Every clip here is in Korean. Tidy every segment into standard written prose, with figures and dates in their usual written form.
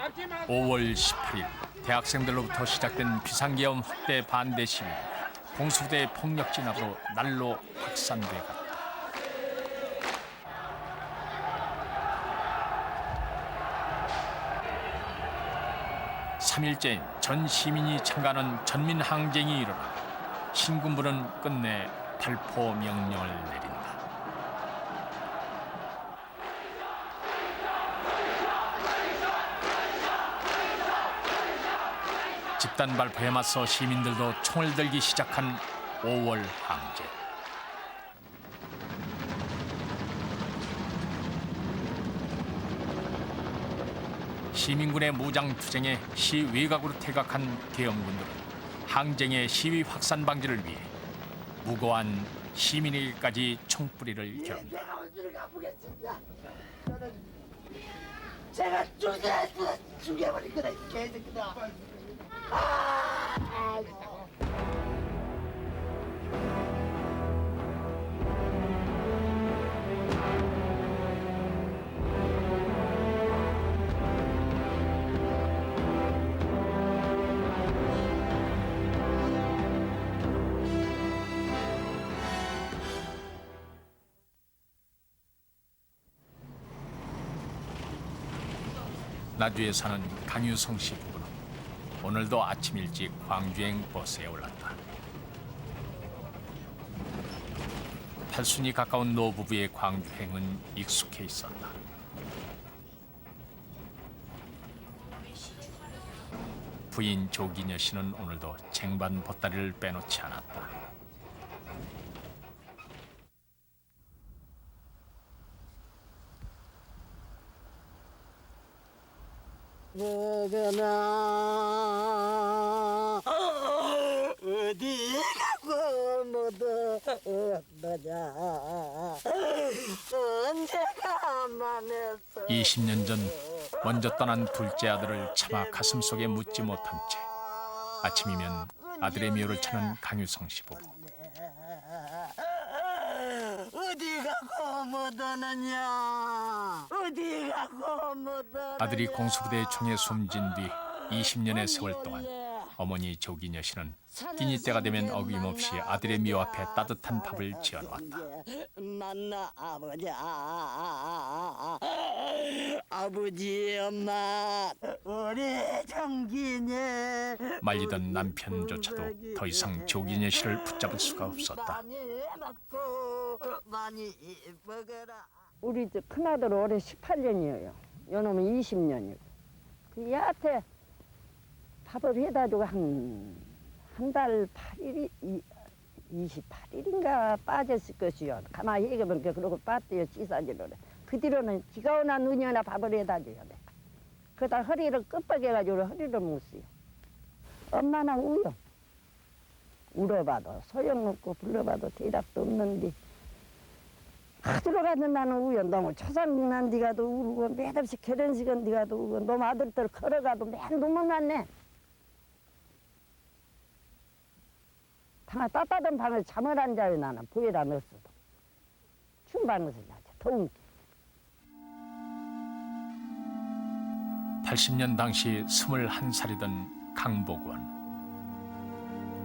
5월 18일 대학생들로부터 시작된 비상계엄 확대 반대 시위. 공수부대의 폭력 진압으로 날로 확산돼 갔다. 3일째인 전 시민이 참가하는 전민항쟁이 일어나 신군부는 끝내 발포 명령을 내린다. 집단 발포에 맞서 시민들도 총을 들기 시작한 5월 항쟁. 시민군의 무장투쟁에 시 외곽으로 퇴각한 계엄군들은 항쟁의 시위 확산 방지를 위해 무고한 시민에게까지 총뿌리를 겨룬다. 제가 어디를 가보겠습니다. 저는 제가 조사해서 죽여버릴 거다, 이 개새끼다. 나주에 사는 강유성 씨 부부는 오늘도 아침 일찍 광주행 버스에 올랐다. 팔순이 가까운 노부부의 광주행은 익숙해 있었다. 부인 조기녀 씨는 오늘도 쟁반 보따리를 빼놓지 않았다. 너나 어디 가고 모두 너냐 언제가 만났어. 20년 전 먼저 떠난 둘째 아들을 차마 가슴속에 묻지 못한 채 아침이면 아들의 묘를 찾는 강유성 씨 부부. 어디 가고 묻었느냐 어디 가고 묻었느냐. 아들이 공수부대의 총에 숨진 뒤 20년의 세월 동안 어머니 조기녀 씨는 끼니 때가 되면 어김없이 아들의 묘 앞에 따뜻한 밥을 지어놓았다. 만나 아버지 엄마 우리 정기녀. 말리던 남편조차도 더 이상 조기녀 씨를 붙잡을 수가 없었다. 많이 먹고 많이 먹어라. 우리 큰아들 올해 18년이에요. 요놈은 20년이고. 그 얘한테 밥을 해다 주고 한 달 8일이 28일인가 빠졌을 것이요. 가만히 얘기해보니까 그러고 빠뜨려 찌사지를 해. 그 뒤로는 비가 오나 눈이 오나 밥을 해다 줘야 돼. 그러다 허리를 끄뻑여가지고 허리를 못 써요. 엄마나 울어. 울어봐도 소용없고 불러봐도 대답도 없는데 어디로 가든 나는 우여. 너무 초상난 뒤가도 울고 매듭시 결혼식은 뒤가도 울고 놈 아들들 걸어가도 맨 눈물 났네. 방아 따뜻한 방을 잠을 안 자요. 나는 부에다 넣었어도 추운 방에서 자죠. 더운 게. 80년 당시 21살이던 강복원.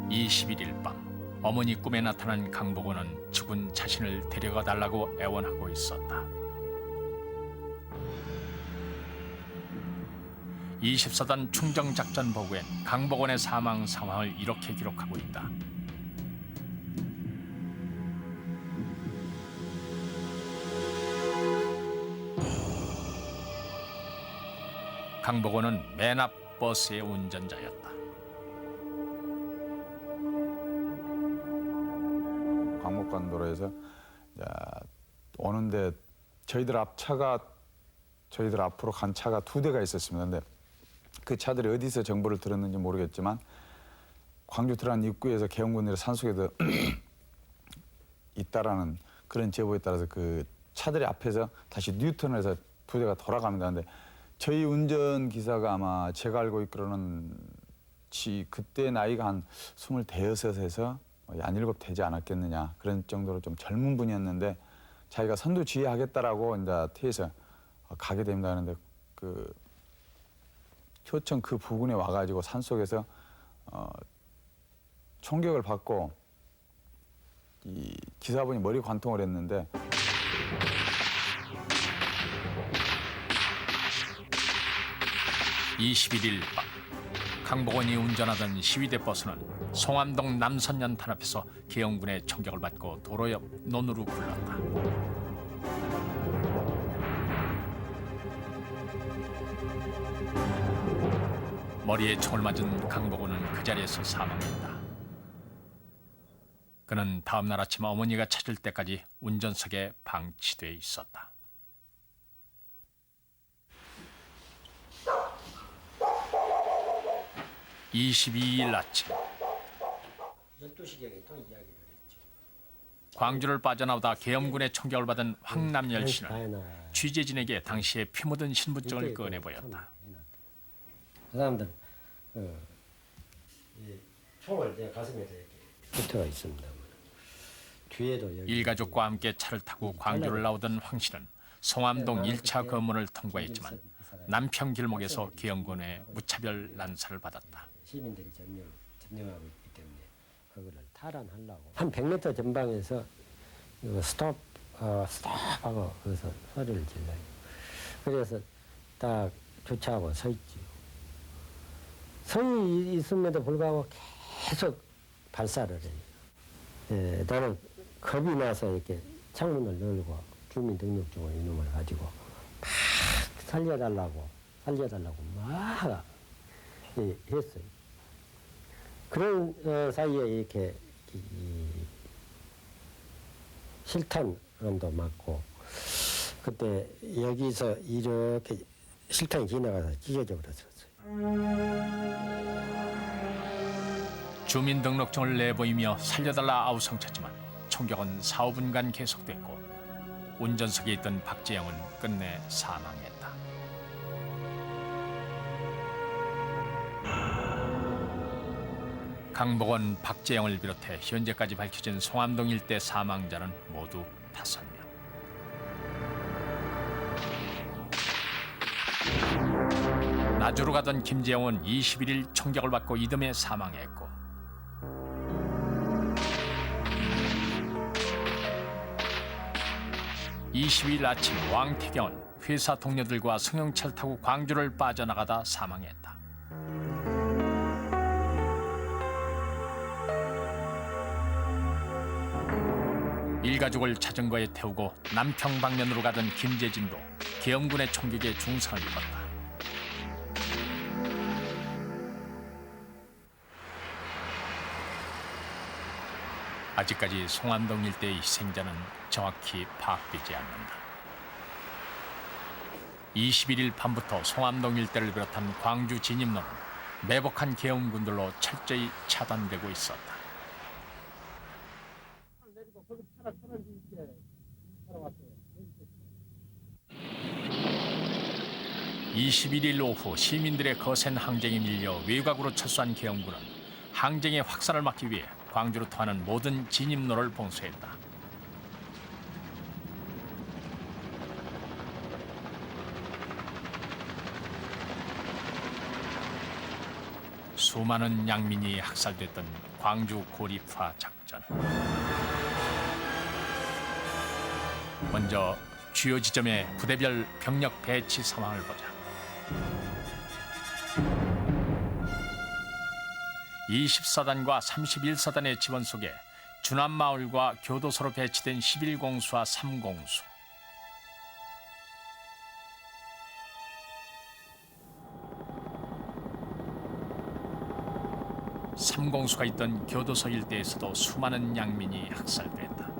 21일 밤 어머니 꿈에 나타난 강복원은 죽은 자신을 데려가 달라고 애원하고 있었다. 24단 충정작전 보고엔 강복원의 사망 상황을 이렇게 기록하고 있다. 강복원은 맨 앞 버스의 운전자였다. 광목간도로에서 오는데 저희들 앞으로 간 차가 2대가 있었습니다. 근데 그 차들이 어디서 정보를 들었는지 모르겠지만 광주 들어간 입구에서 계엄군들이 산속에도 있다라는 그런 제보에 따라서 그 차들이 앞에서 다시 뉴턴을 해서 2대가 돌아갑니다. 근데 저희 운전기사가 아마 제가 알고 있기로는 그때 나이가 한 26에서 한 7 되지 않았겠느냐 그런 정도로 좀 젊은 분이었는데 자기가 선두 지휘하겠다라고 이제 퇴해서 가게 됩니다. 하는데 그 효천 그 부근에 와가지고 산속에서 총격을 받고 이 기사분이 머리 관통을 했는데 (21일) 밤 강복원이 운전하던 시위대 버스는 송암동 남선연탄 앞에서 계엄군의 총격을 받고 도로 옆 논으로 굴렀다. 머리에 총을 맞은 강복원은 그 자리에서 사망했다. 그는 다음 날 아침 어머니가 찾을 때까지 운전석에 방치돼 있었다. (22일) 아침 12시경에 또 이야기를 했죠. 광주를 빠져나오다 계엄군의 총격을 받은 황남열 씨는 다이나 취재진에게 당시의 피 묻은 신분증을 꺼내 보였다. 그 사람들 이 총을 내 가슴에다 이렇게 붙어 있습니다. 뒤에도 여기 일가족과 함께 차를 타고 광주를 나오던 황 씨는 송암동 1차 검문을 통과했지만 남평 길목에서 계엄군의 무차별 난사를 받았다. 시민들이 점령하고 있기 때문에 그거를 탈환하려고 한 100m 전방에서 이거 스톱 하고 거기서 소리를 질러요. 그래서 딱 주차하고 서 있죠. 서 있음에도 불구하고 계속 발사를 해요. 예, 나는 겁이 나서 이렇게 창문을 열고 주민등록증을 이놈을 가지고 막 살려달라고 막 했어요. 그런 사이에 이렇게 실탄도 맞고 그때 여기서 이렇게 실탄이 지나가서 찢어져 버렸어요. 주민등록증을 내보이며 살려달라 아우성쳤지만 총격은 4, 5분간 계속됐고 운전석에 있던 박재영은 끝내 사망했다. 강복원, 박재영을 비롯해 현재까지 밝혀진 송암동 일대 사망자는 모두 5명. 나주로 가던 김재영은 21일 총격을 받고 이듬해 사망했고 (22일) 아침 왕태경은 회사 동료들과 승용차를 타고 광주를 빠져나가다 사망했다. 일가족을 자전거에 태우고 남평 방면으로 가던 김재진도 계엄군의 총격에 중상을 입었다. 아직까지 송암동 일대의 희생자는 정확히 파악되지 않는다. 21일 밤부터 송암동 일대를 비롯한 광주 진입로는 매복한 계엄군들로 철저히 차단되고 있었다. 21일 오후 시민들의 거센 항쟁에 밀려 외곽으로 철수한 계엄군은 항쟁의 확산을 막기 위해 광주로 통하는 모든 진입로를 봉쇄했다. 수많은 양민이 학살됐던 광주 고립화 작전. 먼저 주요 지점의 부대별 병력 배치 상황을 보자. 24단과 31사단의 지원 속에 주남마을과 교도소로 배치된 11공수와 3공수. (3공수가) 있던 교도소 일대에서도 수많은 양민이 학살됐다.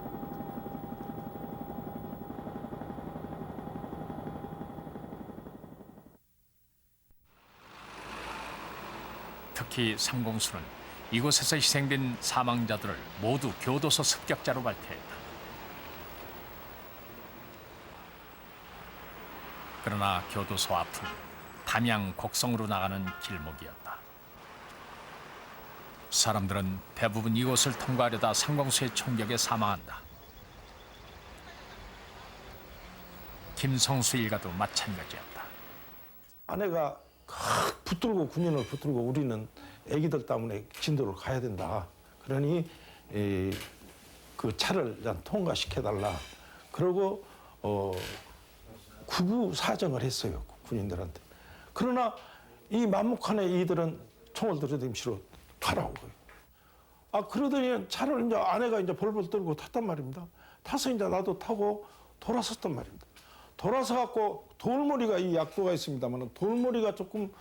특히 3공수는 이곳에서 희생된 사망자들을 모두 교도소 습격자로 발표했다. 그러나 교도소 앞은 담양 곡성으로 나가는 길목이었다. 사람들은 대부분 이곳을 통과하려다 3공수의 총격에 사망한다. 김성수 일가도 마찬가지였다. 아내가 붙들고 군인을 붙들고 우리는 애기들 때문에 진도를 가야 된다. 그러니 그 차를 일단 통과시켜달라. 그러고 구구 사정을 했어요, 군인들한테. 그러나 이 만묵한의 이들은 총을 들이대면서 가라고 거예요. 아, 그러더니 차를 이제 아내가 이제 벌벌 떨고 탔단 말입니다. 타서 이제 나도 타고 돌아섰단 말입니다. 돌아서 갖고 돌머리가 이 약도가 있습니다만 돌머리가 조금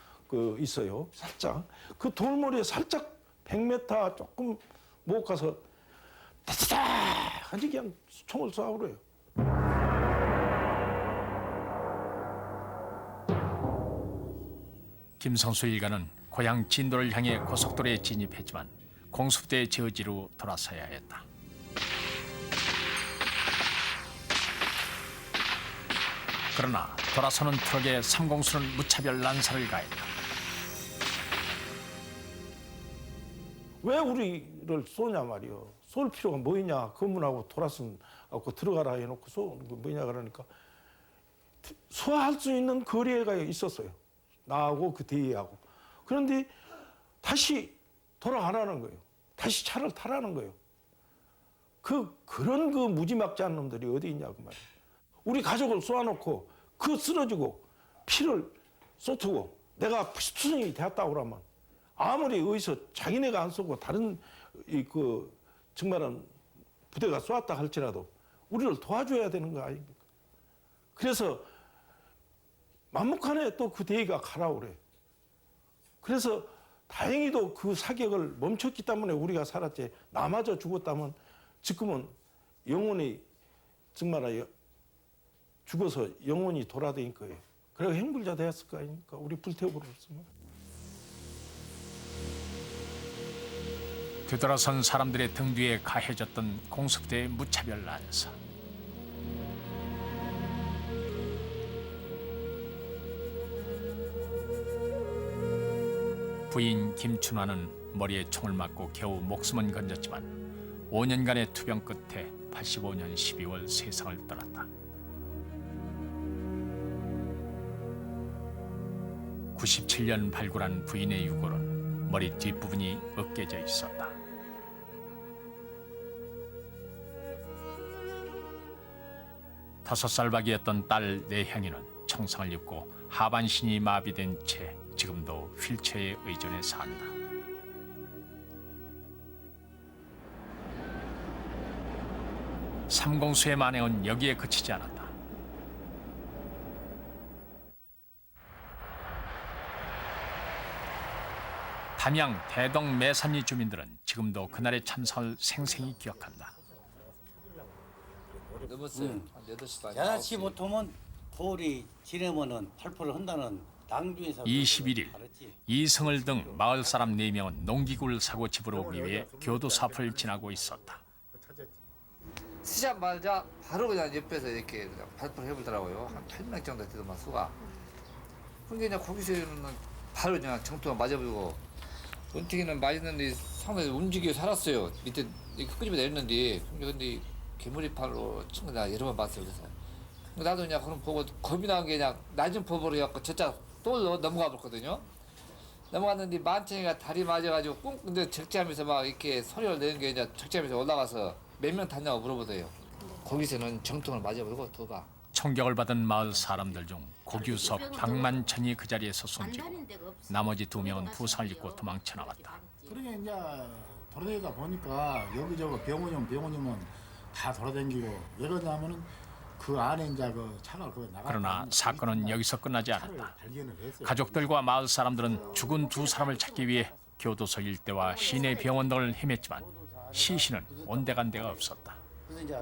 있어요. 살짝. 그 돌머리에 살짝 100m 조금 못 가서 따다닥 하지 그냥 총을 쏴버려요. 김성수 일가는 고향 진도를 향해 고속도로에 진입했지만 공습대의 저지로 돌아서야 했다. 그러나 돌아서는 트럭에 삼공수는 무차별 난사를 가했다. 왜 우리를 쏘냐 말이요. 쏠 필요가 뭐 있냐. 검문하고 돌아선 갖고 들어가라 해놓고 뭐냐 그러니까 소화할 수 있는 거리가 있었어요. 나하고 그 대위하고. 그런데 다시 돌아가라는 거예요. 다시 차를 타라는 거예요. 그런 무지막지한 놈들이 어디 있냐고 말이에요. 우리 가족을 쏘아놓고 쓰러지고 피를 쏟고 내가 수순이 되었다고 그러면 아무리 어디서 자기네가 안 쏘고 다른 정말은 부대가 쏘았다 할지라도 우리를 도와줘야 되는 거 아닙니까? 그래서 만묵한에 또 그 대위가 가라고 그래. 그래서 다행히도 그 사격을 멈췄기 때문에 우리가 살았지. 나마저 죽었다면 지금은 영원히 정말 죽어서 영원히 돌아다닐 거예요. 그래서 행불자 되었을 거 아닙니까? 우리 불태워버렸으면. 되돌아선 사람들의 등 뒤에 가해졌던 공습대의 무차별 난사. 부인 김춘화는 머리에 총을 맞고 겨우 목숨은 건졌지만 5년간의 투병 끝에 85년 12월 세상을 떠났다. 97년 발굴한 부인의 유골은 머리 뒷부분이 으깨져 있었다. 다섯 살박이였던 딸 내향이는 청상을 입고 하반신이 마비된 채 지금도 휠체어에 의존해 산다. 삼공수의 만행은 여기에 그치지 않았다. 담양 대동 매산리 주민들은 지금도 그날의 참상을 생생히 기억한다. 넘었어요. 한 8시 반. 8시부터면 돌이 지내면은 발포를 한다는 당주에서 21일 이승을 등 마을 사람 4명은 농기구를 사고 집으로 오기 위해 교도소 앞을 지나고 있었다. 쓰자마자 바로 그냥 옆에서 이렇게 그냥 발포를 해보더라고요. 한 8명 정도 되더만 수가. 근데 그냥 거기서는 바로 그냥 정통을 맞아보고 원태기는 맞았는데 상당히 움직여 살았어요. 밑에 이렇게 끄집어 내렸는데 근데 개머리판으로 친 거 나 여러 번 봤어요. 그래서 나도 그냥 그런 보고 겁이 나는 게 그냥 낮은 법으로 해갖고 저자 또 넘어가 버렸거든요. 넘어갔는데 만천이가 다리 맞아가지고 꿍 근데 적재하면서 막 이렇게 소리를 내는 게 이제 적재하면서 올라가서 몇 명 탔냐고 물어보대요. 거기서는 정통을 맞아버리고 도가. 총격을 받은 마을 사람들 중 고규섭, 박만천이 그 자리에서 숨지고 나머지 2명은 부상을 입고 도망쳐 나왔다. 그러게 이제 돌아다니다 보니까 여기저기 병원이면 다 돌아다니고 왜 그러냐면은 그 안에 이제 그 차가 나가. 그러나 사건은 여기서 끝나지 않았다. 발견을 했어요. 가족들과 마을 사람들은 죽은 2사람을 찾기 위해 교도소 일대와 시내 병원 등을 헤맸지만 시신은 온데간데가 없었다. 그래서 이제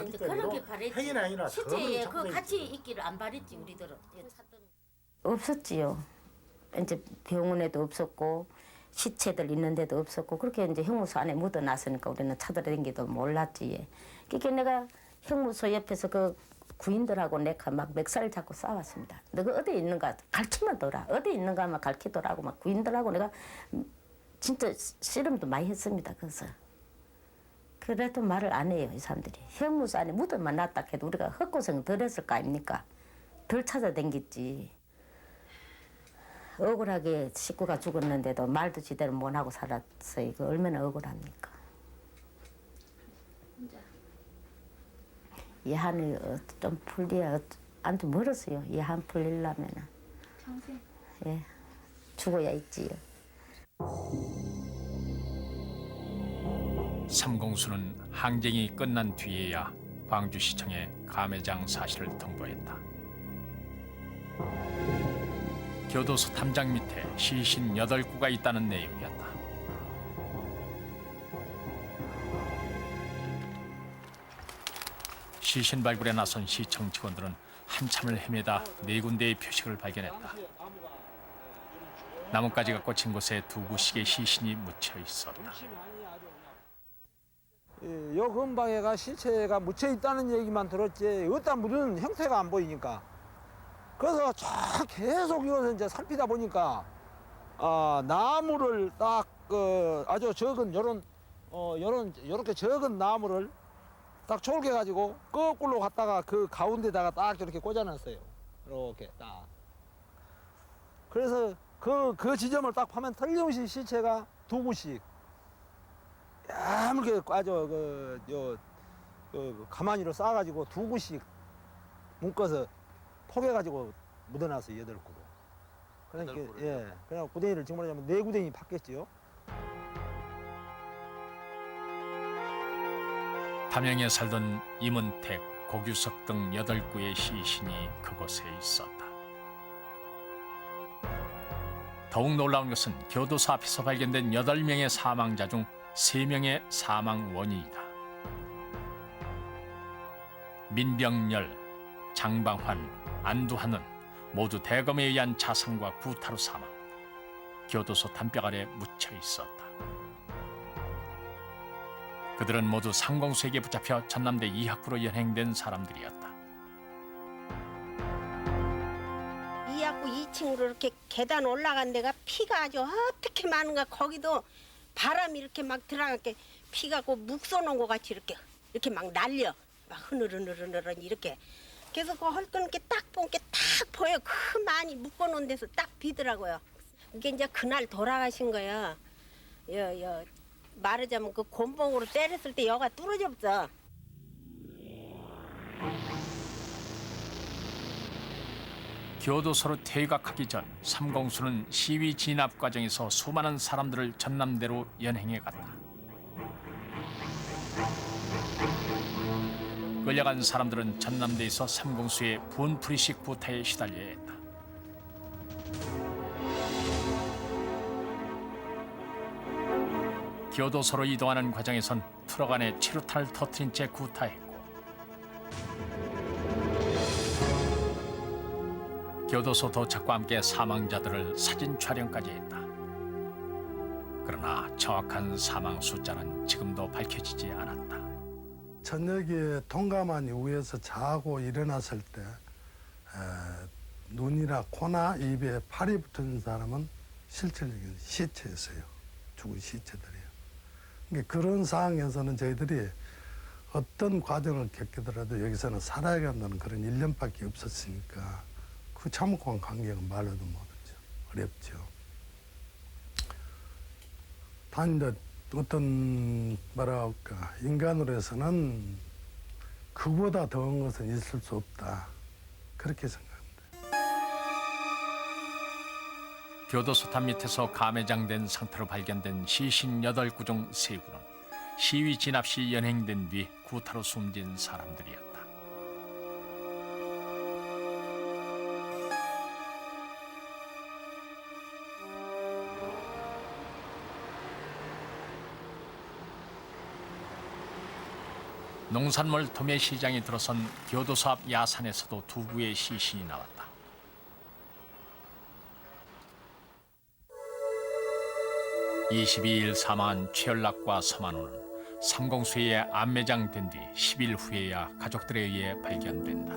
이제 그렇게 바랬지. 행위는 아니라 실제 그 같이 있기를 안 바랬지 우리들은. 없었지요. 이제 병원에도 없었고 시체들 있는데도 없었고 그렇게 이제 형무소 안에 묻어놨으니까 우리는 찾아다니기도 몰랐지. 그러니까 내가 형무소 옆에서 그 구인들하고 내가 막 멱살 잡고 싸웠습니다. 너가 어디 있는가 가르치면 더라. 어디 있는가 막 가르치더라고 막 구인들하고 내가 진짜 씨름도 많이 했습니다. 그래서 그래도 말을 안 해요 이 사람들이. 형무소 안에 묻어만 놨다 해도 우리가 헛고생 덜 했을 거 아닙니까? 덜 찾아다녔지. 억울하게 식구가 죽었는데도 말도 제대로 못 하고 살았어요. 이거 얼마나 억울합니까? 이 한이 좀 풀려야 안도 멀었어요. 이 한 풀리려면은 평생 예 죽어야 있지요. 삼공수는 항쟁이 끝난 뒤에야 광주시청에 감회장 사실을 통보했다. 교도소 탐장 밑에 시신 8구가 있다는 내용이었다. 시신 발굴에 나선 시청 직원들은 한참을 헤매다 4군데의 표식을 발견했다. 나뭇가지가 꽂힌 곳에 2구씩의 시신이 묻혀 있었다. 요 근방에가 시체가 묻혀 있다는 얘기만 들었지 어디다 묻은 형태가 안 보이니까 그래서 쫙 계속 이것을 이제 살피다 보니까 나무를 딱 아주 적은 요렇게 적은 나무를 딱 졸게 가지고 거꾸로 갔다가 그 가운데다가 딱 이렇게 꽂아놨어요. 이렇게 딱. 그래서 그 지점을 딱 파면 틀림없이 시체가 2구씩 야물게 아주 가마니로 싸가지고 2구씩 묶어서 포개가지고 묻어놨어요. 8구로. 그러니까 예, 그냥 구덩이를 지금 말하자면 4구덩이 팠겠지요. 담양에 살던 임은택, 고규석 등 8구의 시신이 그곳에 있었다. 더욱 놀라운 것은 교도소 앞에서 발견된 8명의 사망자 중 3명의 사망 원인이다. 민병열, 장방환, 안두환은 모두 대검에 의한 자상과 구타로 사망. 교도소 담벼 아래 묻혀 있었다. 그들은 모두 상공수에게 붙잡혀 전남대 이학부로 연행된 사람들이었다. 이학부 2층으로 이렇게 계단 올라간 데가 피가 아주 어떻게 많은가. 거기도 바람이 이렇게 막 들어가게 피가 그 묵서놓은 것 같이 이렇게 막 날려. 막 흐느르느르느르 이렇게. 그래서 그 헐끈 게 딱 본 게 딱 보여. 그 많이 묶어놓은 데서 딱 비더라고요. 이게 이제 그날 돌아가신 거예요. 말하자면 그 곤봉으로 때렸을 때 여가 뚫어졌어. 교도소로 퇴각하기 전 삼공수는 시위 진압 과정에서 수많은 사람들을 전남대로 연행해 갔다. 끌려간 사람들은 전남대에서 삼공수의 분풀이식 구타에 시달려야 했다. 교도소로 이동하는 과정에선 트럭 안에 최루탄을 터뜨린 채 구타했고 교도소 도착과 함께 사망자들을 사진 촬영까지 했다. 그러나 정확한 사망 숫자는 지금도 밝혀지지 않았다. 저녁에 동가마니 위에서 자고 일어났을 때 눈이나 코나 입에 팔이 붙은 사람은 실질적인 시체였어요. 죽은 시체들이에요. 그러니까 그런 상황에서는 저희들이 어떤 과정을 겪더라도 여기서는 살아야 한다는 그런 일념밖에 없었으니까 그 참혹한 관계는 말로도 못하죠. 어렵죠. 단 이제 어떤 뭐랄까 인간으로서는 그보다 더한 것은 있을 수 없다. 그렇게 생각합니다. 교도소 탑 밑에서 감회장된 상태로 발견된 시신 8구 중 3구는 시위 진압 시 연행된 뒤 구타로 숨진 사람들이었다. 농산물 도매 시장에 들어선 교도소 앞 야산에서도 2구의 시신이 나왔다. (22일) 사망한 최연락과 서만호는 삼공수에 안매장된 뒤 10일 후에야 가족들에 의해 발견된다.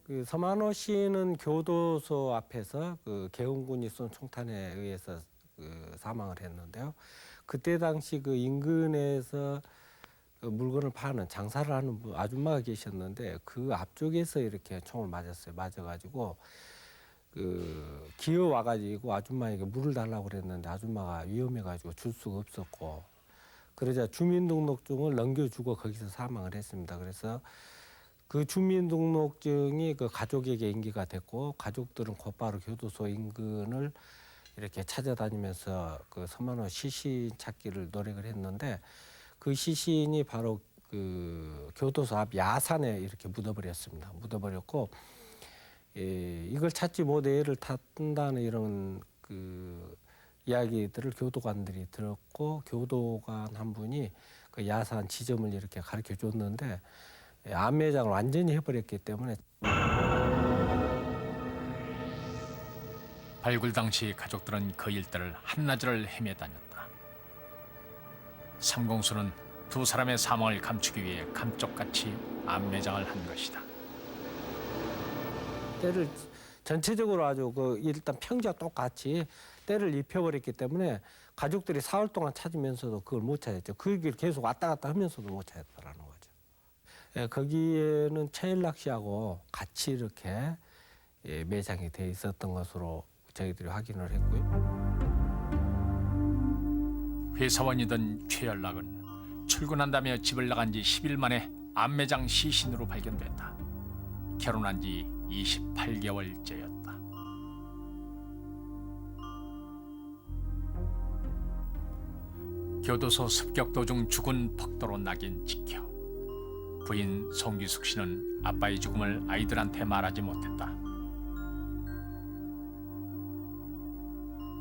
그 서만호 씨는 교도소 앞에서 그 계엄군이 쏜 총탄에 의해서 사망을 했는데요. 그때 당시 그 인근에서 그 물건을 파는 장사를 하는 아줌마가 계셨는데 그 앞쪽에서 이렇게 총을 맞았어요. 맞아가지고 기어 와가지고 아줌마에게 물을 달라고 그랬는데 아줌마가 위험해가지고 줄 수가 없었고, 그러자 주민등록증을 넘겨주고 거기서 사망을 했습니다. 그래서 그 주민등록증이 그 가족에게 인계가 됐고, 가족들은 곧바로 교도소 인근을 이렇게 찾아다니면서 그 서만호 시신 찾기를 노력을 했는데, 그 시신이 바로 그 교도소 앞 야산에 이렇게 묻어버렸습니다. 묻어버렸고, 이걸 찾지 못해 애를 탔다는 이런 그 이야기들을 교도관들이 들었고, 교도관 한 분이 그 야산 지점을 이렇게 가르쳐 줬는데 암매장을 완전히 해버렸기 때문에. 발굴 당시 가족들은 그 일대를 한나절을 헤매 다녔다. 삼공수는 두 사람의 사망을 감추기 위해 감쪽같이 암매장을 한 것이다. 때를 전체적으로 아주 그 일단 평지와 똑같이 때를 입혀버렸기 때문에 가족들이 사흘 동안 찾으면서도 그걸 못 찾았죠. 그 길 계속 왔다 갔다 하면서도 못 찾았다라는 거죠. 예, 거기에는 체일 낚시하고 같이 이렇게 매장이 돼 있었던 것으로 저희들이 확인을 했고요. 회사원이던 최연락은 출근한다며 집을 나간 지 10일 만에 암매장 시신으로 발견됐다. 결혼한 지 28개월째였다. 교도소 습격 도중 죽은 퍽도로 낙인 찍혀 부인 송기숙 씨는 아빠의 죽음을 아이들한테 말하지 못했다.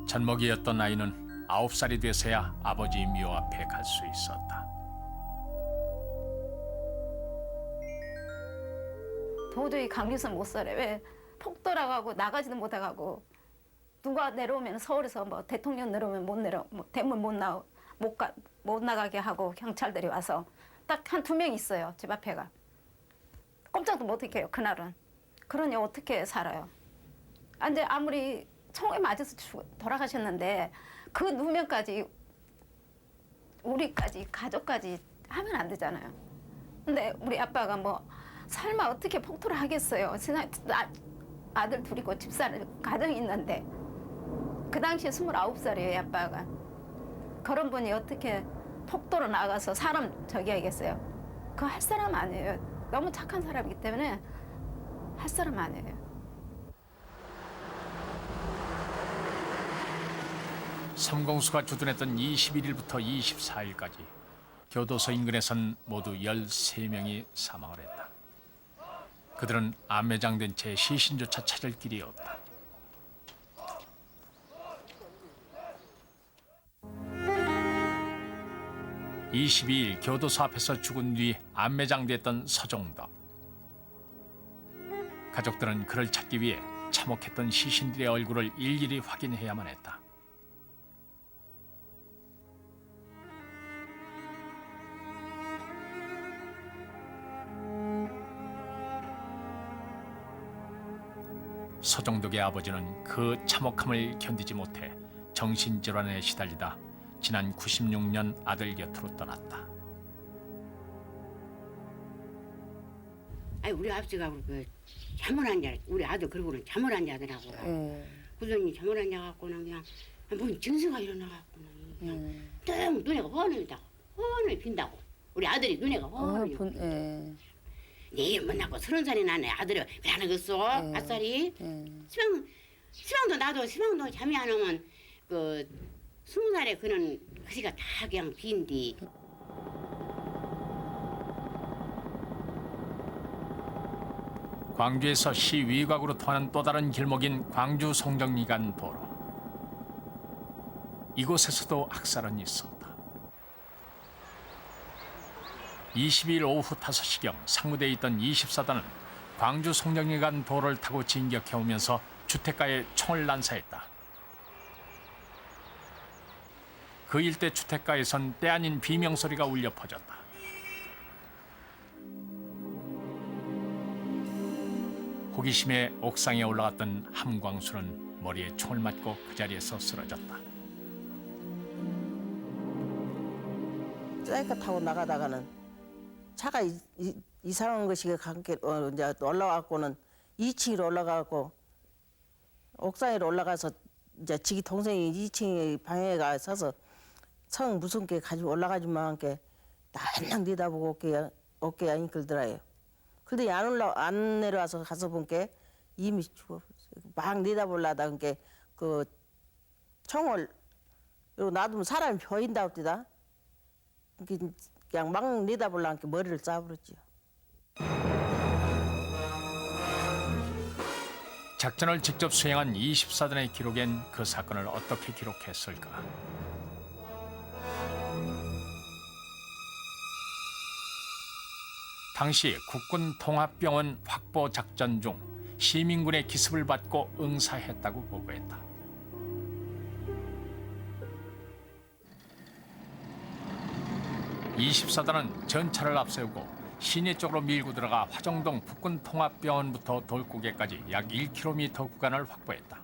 젖먹이였던 아이는 9살이 돼서야 아버지 묘 앞에 갈 수 있었다. 도저히 강규선 못 살아. 왜 폭돌아가고 나가지도 못해가고, 누가 내려오면 서울에서 뭐 대통령 내려오면 못 내려, 뭐 대문 못 나가게 하고 경찰들이 와서 딱 한 2명 있어요. 집 앞에가. 꼼짝도 못해요 그날은. 그러니 어떻게 살아요? 이제 아무리 총에 맞아서 돌아가셨는데 그 누명까지 우리까지 가족까지 하면 안 되잖아요. 근데 우리 아빠가 뭐 설마 어떻게 폭도를 하겠어요. 아들 둘이고 집사는 가정이 있는데, 그 당시에 29살이에요 아빠가. 그런 분이 어떻게 폭도로 나가서 사람 저기 하겠어요. 그거 할 사람 아니에요. 너무 착한 사람이기 때문에 할 사람 아니에요. 삼공수가 주둔했던 21일부터 24일까지 교도소 인근에선 모두 13명이 사망을 했다. 그들은 암매장된 채 시신조차 찾을 길이 없다. (22일) 교도소 앞에서 죽은 뒤 암매장됐던 서종덕. 가족들은 그를 찾기 위해 참혹했던 시신들의 얼굴을 일일이 확인해야만 했다. 서종덕의 아버지는 그 참혹함을 견디지 못해 정신질환에 시달리다 지난 96년 아들 곁으로 떠났다. 아니 우리 아버지가 그 잠을 안 자. 우리 아들 그러고는 잠을 안 자더라고. 그러더니 잠을 안 자갖고는 그냥 뭔 증세가 일어나갖고는 그냥 땡 눈에가 훤히 빈다고. 우리 아들이 눈에가 훤히. 내일 만나고 30살이 나네 아들이 왜 안 하겠어? 아싸리. 시방도 나도 시방도 잠이 안 오면 그 20살에 그는 그시가 다 그냥 빈디. 광주에서 시 위각으로 통하는 또 다른 길목인 광주 송정리 간 도로. 이곳에서도 학살은 있었다. 22일 오후 5시경 상무대에 있던 24단은 광주 송정리 간 도로를 타고 진격해오면서 주택가에 총을 난사했다. 그 일대 주택가에선 때 아닌 비명소리가 울려 퍼졌다. 호기심에 옥상에 올라갔던 함광수는 머리에 총을 맞고 그 자리에서 쓰러졌다. 사이클 타고 나가다가는 차가 이상한 것이 이제 올라가고는 2층으로 올라가고 옥상에 올라가서 이제 지기 동생이 2층에 방에 가서 성 무슨 게 가지고 올라가지만 게 날랑 내다보고 어깨에 안 끌더라요. 근데 안 내려와서 가서 본 게 이미 죽어 막 내다보려다 그 총을 요 놔두면 사람이 보인다 없디다. 그냥 막 내다보려니까 머리를 쏴버렸죠. 작전을 직접 수행한 24단의 기록엔 그 사건을 어떻게 기록했을까? 당시 국군 통합병원 확보 작전 중 시민군의 기습을 받고 응사했다고 보고했다. (24단은) 전차를 앞세우고 시내 쪽으로 밀고 들어가 화정동 국군 통합병원부터 돌고개까지 약 1km 구간을 확보했다.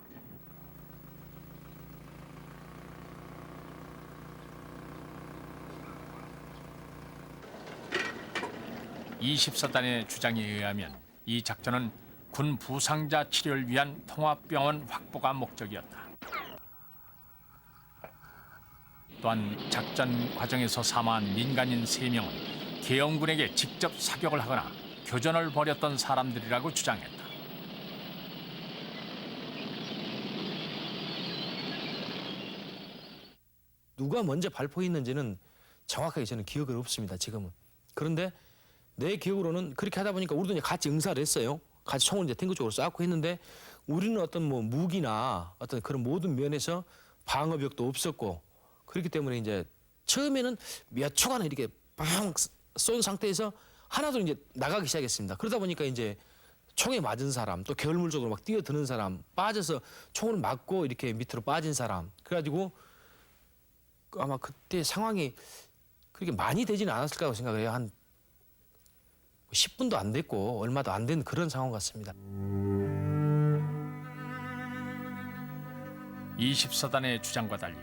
(24단의) 주장에 의하면 이 작전은 군 부상자 치료를 위한 통합병원 확보가 목적이었다. 또한 작전 과정에서 사망한 민간인 3명은 계엄군에게 직접 사격을 하거나 교전을 벌였던 사람들이라고 주장했다. 누가 먼저 발포했는지는 정확하게 저는 기억은 없습니다. 지금은. 그런데 내 기억으로는 그렇게 하다 보니까 우리도 이제 같이 응사를 했어요. 같이 총을 이제 탱크 쪽으로 쐈고 했는데 우리는 어떤 뭐 무기나 어떤 그런 모든 면에서 방어벽도 없었고 그렇기 때문에 이제 처음에는 몇 초간 이렇게 빵 쏜 상태에서 하나도 이제 나가기 시작했습니다. 그러다 보니까 이제 총에 맞은 사람 또 게을물 쪽으로 막 뛰어드는 사람 빠져서 총을 맞고 이렇게 밑으로 빠진 사람 그래가지고 아마 그때 상황이 그렇게 많이 되지는 않았을 거라고 생각을 해요. 한 10분도 안 됐고 얼마도 안 된 그런 상황 같습니다. 24단의 주장과 달리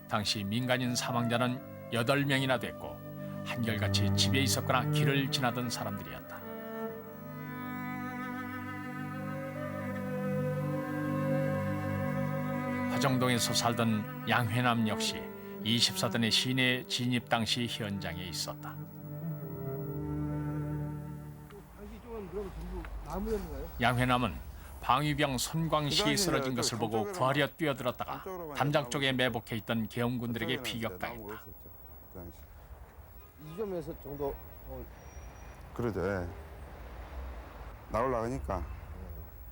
당시 민간인 사망자는 8명이나 됐고 한결같이 집에 있었거나 길을 지나던 사람들이었다. 화정동에서 살던 양회남 역시 24단의 시내 진입 당시 현장에 있었다. 양회남은 방위병 손광식이 쓰러진 것을 보고 구하려 뛰어들었다가 담장 쪽에 매복해 있던 계엄군들에게 피격당했다. 이 점에서 정도 그러죠. 예. 날 올라가니까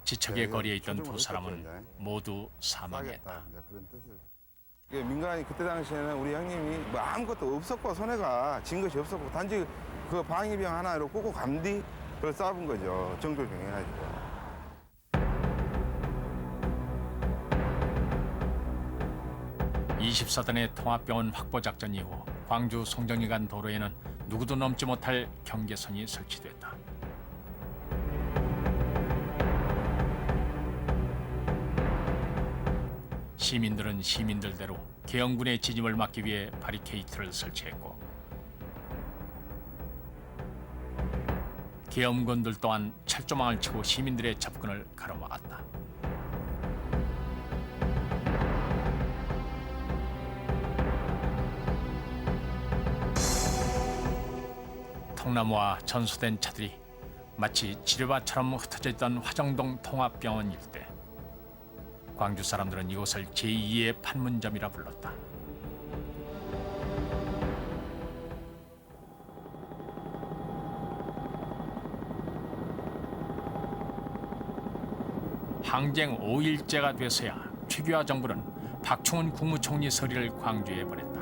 지척의 거리에 있던 두 사람은 모두 사망했다. 그런 뜻을. 민간이 그때 당시에는 우리 형님이 뭐 아무것도 없었고 손해가 진 것이 없었고 단지 그 방위병 하나로 꼬고 감디 그걸 쏴본 거죠. 정조를 병행해가지고. 24단의 통합병원 확보 작전 이후 광주 송정리 간 도로에는 누구도 넘지 못할 경계선이 설치됐다. 시민들은 시민들대로 계엄군의 진입을 막기 위해 바리케이트를 설치했고 계엄군들 또한 철조망을 치고 시민들의 접근을 가로막았다. 통나무와 전소된 차들이 마치 지뢰밭처럼 흩어져 있던 화정동 통합병원 일대. 광주 사람들은 이곳을 제2의 판문점이라 불렀다. 항쟁 5일째가 돼서야 최규하 정부는 박충훈 국무총리 서리를 광주에 보냈다.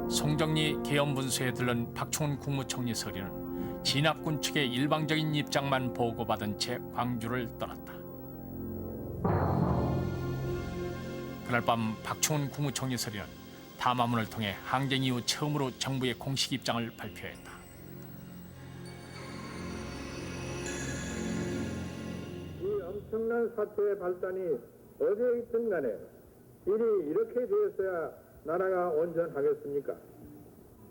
송정리 계엄분수에 들른 박충훈 국무총리 서리는 진압군 측의 일방적인 입장만 보고받은 채 광주를 떠났다. 그날 밤 박충훈 국무총리 서리는 담화문을 통해 항쟁 이후 처음으로 정부의 공식 입장을 발표했다. 이 엄청난 사태의 발단이 어디에 있든 간에 일이 이렇게 되었어야 나라가 온전하겠습니까?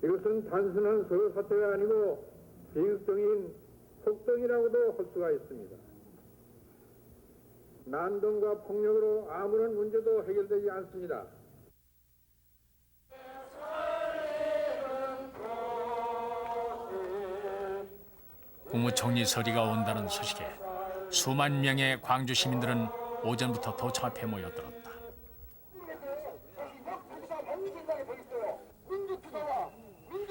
이것은 단순한 서로 사태가 아니고 비극적인 폭동이라고도 할 수가 있습니다. 난동과 폭력으로 아무런 문제도 해결되지 않습니다. 국무총리 서리가 온다는 소식에 수만 명의 광주 시민들은 오전부터 도청 앞에 모여들었다.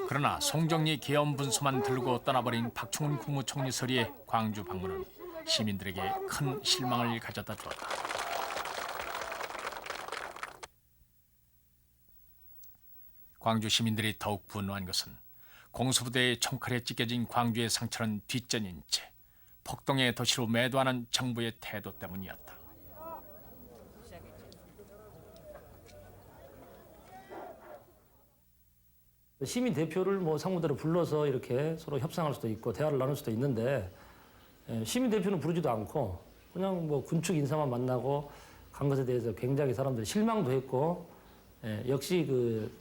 그러나 송정리 계엄분수만 들고 떠나버린 박충훈 국무총리 서리의 광주 방문은 시민들에게 큰 실망을 가져다 주었다. 광주 시민들이 더욱 분노한 것은 공수부대의 총칼에 찢겨진 광주의 상처는 뒷전인 채 폭동의 도시로 매도하는 정부의 태도 때문이었다. 시민 대표를 상무대로 불러서 이렇게 서로 협상할 수도 있고 대화를 나눌 수도 있는데 시민 대표는 부르지도 않고 그냥 군축 인사만 만나고 간 것에 대해서 굉장히 사람들이 실망도 했고 역시 그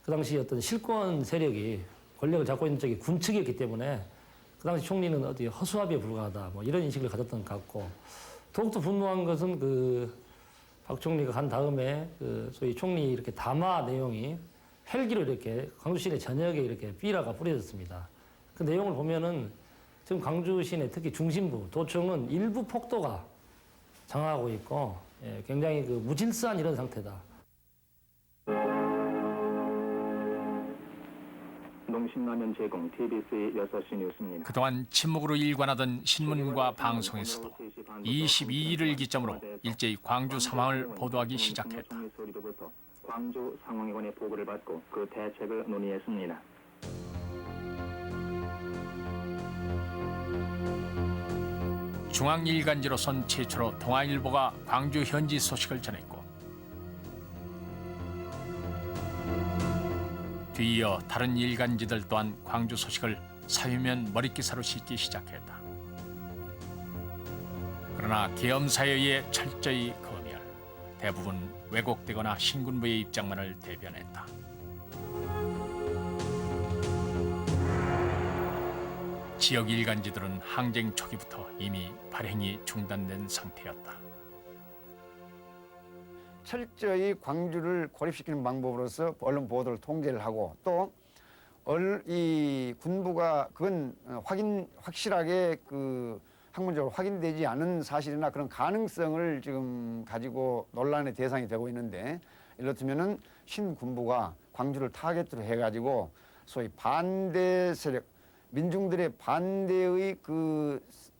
당시 어떤 실권 세력이 권력을 잡고 있는 쪽이 군측이었기 때문에 그 당시 총리는 어디 허수아비에 불과하다 이런 인식을 가졌던 것 같고 더욱더 분노한 것은 박 총리가 간 다음에 소위 총리 이렇게 담화 내용이 헬기로 이렇게 광주 시내 전역에 이렇게 삐라가 뿌려졌습니다. 그 내용을 보면은 지금 광주 시내 특히 중심부 도청은 일부 폭도가 장악하고 있고 굉장히 무질서한 이런 상태다. 농심라면 제공 TBC 6시 뉴스입니다. 그동안 침묵으로 일관하던 신문과 방송에서도 22일을 기점으로 일제히 광주 상황을 보도하기 시작했다. 광주 상황위원회 보고를 받고 그 대책을 논의했습니다. 중앙일간지로선 최초로 동아일보가 광주 현지 소식을 전했고 뒤이어 다른 일간지들 또한 광주 소식을 사회면 머릿기사로 싣기 시작했다. 그러나 계엄사에 의해 철저히 검열, 대부분 왜곡되거나 신군부의 입장만을 대변했다. 지역 일간지들은 항쟁 초기부터 이미 발행이 중단된 상태였다. 철저히 광주를 고립시키는 방법으로서 언론 보도를 통제를 하고 또 이 군부가 그건 확실하게 학문적으로 확인되지 않은 사실이나 그런 가능성을 지금 가지고 논란의 대상이 되고 있는데 이렇다면은 신군부가 광주를 타겟으로 해가지고 소위 반대 세력, 민중들의 반대의